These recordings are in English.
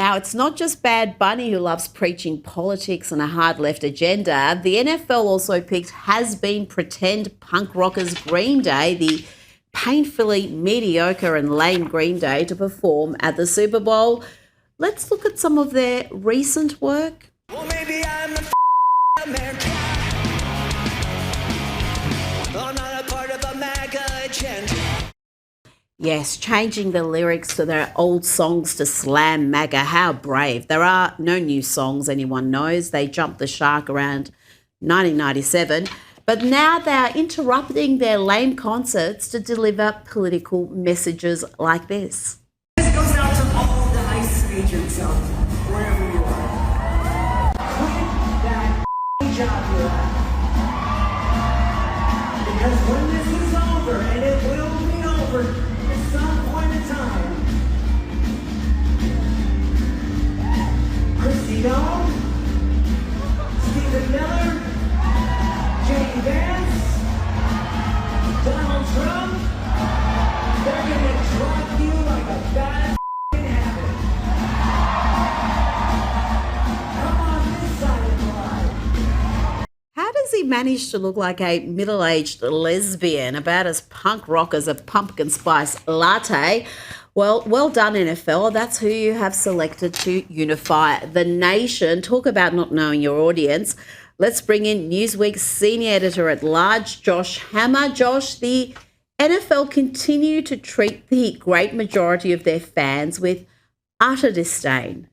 Now, it's not just Bad Bunny who loves preaching politics and a hard left agenda. The NFL also picked has-been pretend punk rockers Green Day, the painfully mediocre and lame Green Day, to perform at the Super Bowl. Let's look at some of their recent work. Well, maybe I'm a American. I'm not a part of a MAGA agenda. Yes, changing the lyrics to their old songs to slam MAGA. How brave. There are no new songs anyone knows. They jumped the shark around 1997. But now they are interrupting their lame concerts to deliver political messages like this. This goes out to all the ICE agents out there, wherever you are. Quit that job you're at. Because when this is over, and it will be over at some point in time, Christy Dome, Stephen Miller, J.D. Vance, Donald Trump, they're gonna drop you like a bad habit. Come on this side of the line. How does he manage to look like a middle-aged lesbian, about as punk rock as a pumpkin spice latte? Well done, NFL. That's who you have selected to unify the nation. Talk about not knowing your audience. Let's bring in Newsweek's senior editor-at-large, Josh Hammer. Josh, the NFL continue to treat the great majority of their fans with utter disdain.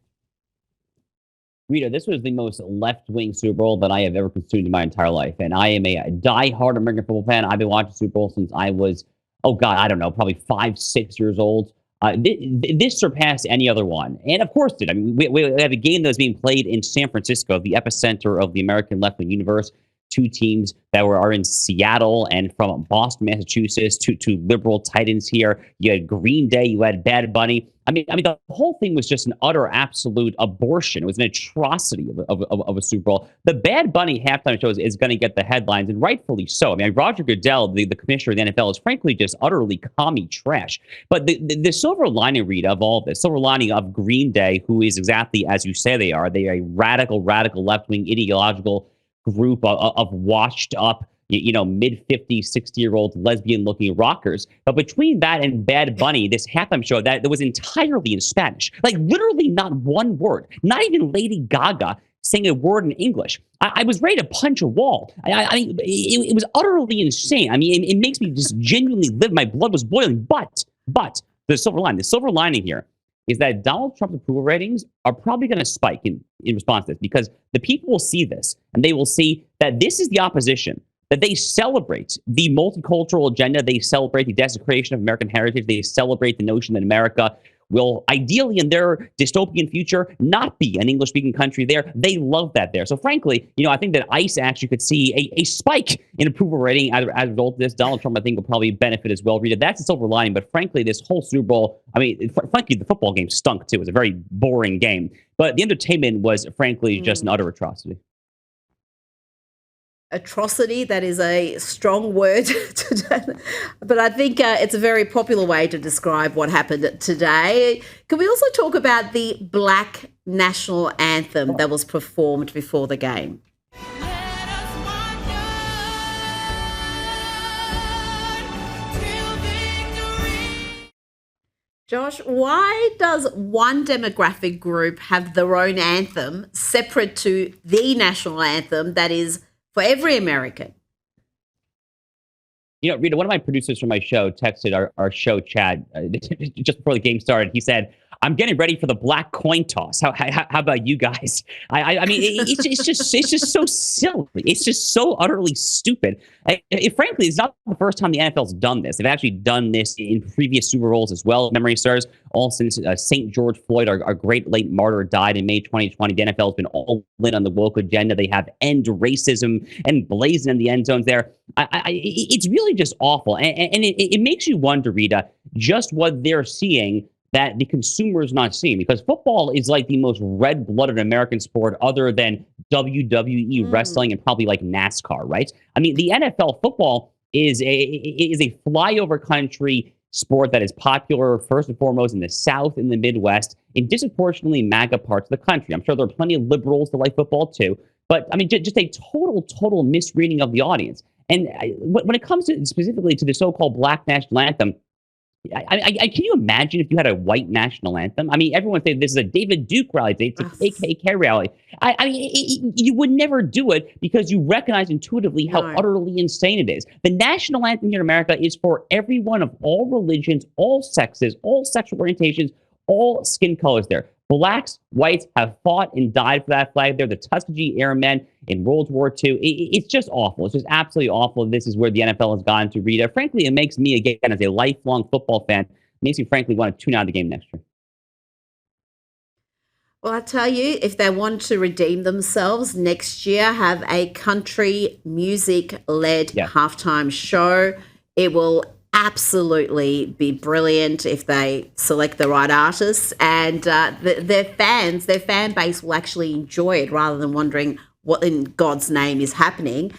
Rita, this was the most left-wing Super Bowl that I have ever consumed in my entire life. And I am a die-hard American football fan. I've been watching Super Bowl since I was, I don't know, probably 5, 6 years old. This surpassed any other one. And of course it. I mean, we have a game that was being played in San Francisco, the epicenter of the American left-wing universe. Two teams that are in Seattle, and from Boston, Massachusetts, to liberal titans here. You had Green Day, you had Bad Bunny. I mean, the whole thing was just an utter, absolute abortion. It was an atrocity of a Super Bowl. The Bad Bunny halftime show is going to get the headlines, and rightfully so. I mean, Roger Goodell, the commissioner of the NFL, is frankly just utterly commie trash. But the silver lining, Rita, of all this, silver lining of Green Day, who is exactly as you say they are. They are a radical left-wing ideological group of washed up, mid-50s, 60-year-old lesbian-looking rockers. But between that and Bad Bunny, this halftime show that was entirely in Spanish, like literally not one word, not even Lady Gaga saying a word in English. I was ready to punch a wall. I mean, it was utterly insane. I mean, it makes me just genuinely live. My blood was boiling. But the silver lining here is that Donald Trump's approval ratings are probably going to spike in response to this, because the people will see this and they will see that this is the opposition, that they celebrate the multicultural agenda, they celebrate the desecration of American heritage, they celebrate the notion that America will ideally in their dystopian future not be an English-speaking country there. They love that there. So frankly, I think that ICE actually could see a spike in approval rating as a result of this. Donald Trump, I think, will probably benefit as well. Rita, that's the silver lining. But frankly, this whole Super Bowl, I mean, frankly, the football game stunk too. It was a very boring game. But the entertainment was, frankly, just an utter atrocity. Atrocity, that is a strong word but I think it's a very popular way to describe what happened today. Can we also talk about the Black national anthem that was performed before the game? Josh, why does one demographic group have their own anthem separate to the national anthem that is for every American? Rita, one of my producers from my show texted our show chat just before the game started. He said, "I'm getting ready for the black coin toss. How about you guys?" I mean, it's just so silly. It's just so utterly stupid. Frankly, it's not the first time the NFL's done this. They've actually done this in previous Super Bowls as well. Memory serves, all since St. George Floyd, our great late martyr, died in May 2020. The NFL has been all in on the woke agenda. They have end racism and blazing in the end zones there. It's really just awful. And it makes you wonder, Rita, just what they're seeing that the consumer is not seeing, because football is like the most red-blooded American sport other than WWE wrestling and probably like NASCAR, right? I mean, the NFL football is a flyover country sport that is popular first and foremost in the South and the Midwest, in disproportionately MAGA parts of the country. I'm sure there are plenty of liberals that like football too, but I mean, just a total misreading of the audience. And when it comes to specifically to the so-called Black national anthem, can you imagine if you had a white national anthem? I mean, everyone say this is a David Duke rally, it's a KKK rally. I mean, you would never do it because you recognize intuitively how utterly insane it is. The national anthem here in America is for everyone of all religions, all sexes, all sexual orientations, all skin colors there. Blacks, whites have fought and died for that flag. They're the Tuskegee Airmen in World War II. It's just awful. It's just absolutely awful. This is where the NFL has gone to, Rita. Frankly, it makes me, again, as a lifelong football fan, makes me, frankly, want to tune out of the game next year. Well, I tell you, if they want to redeem themselves next year, have a country music-led halftime show. It will absolutely be brilliant if they select the right artists, and their fan base will actually enjoy it rather than wondering what in God's name is happening.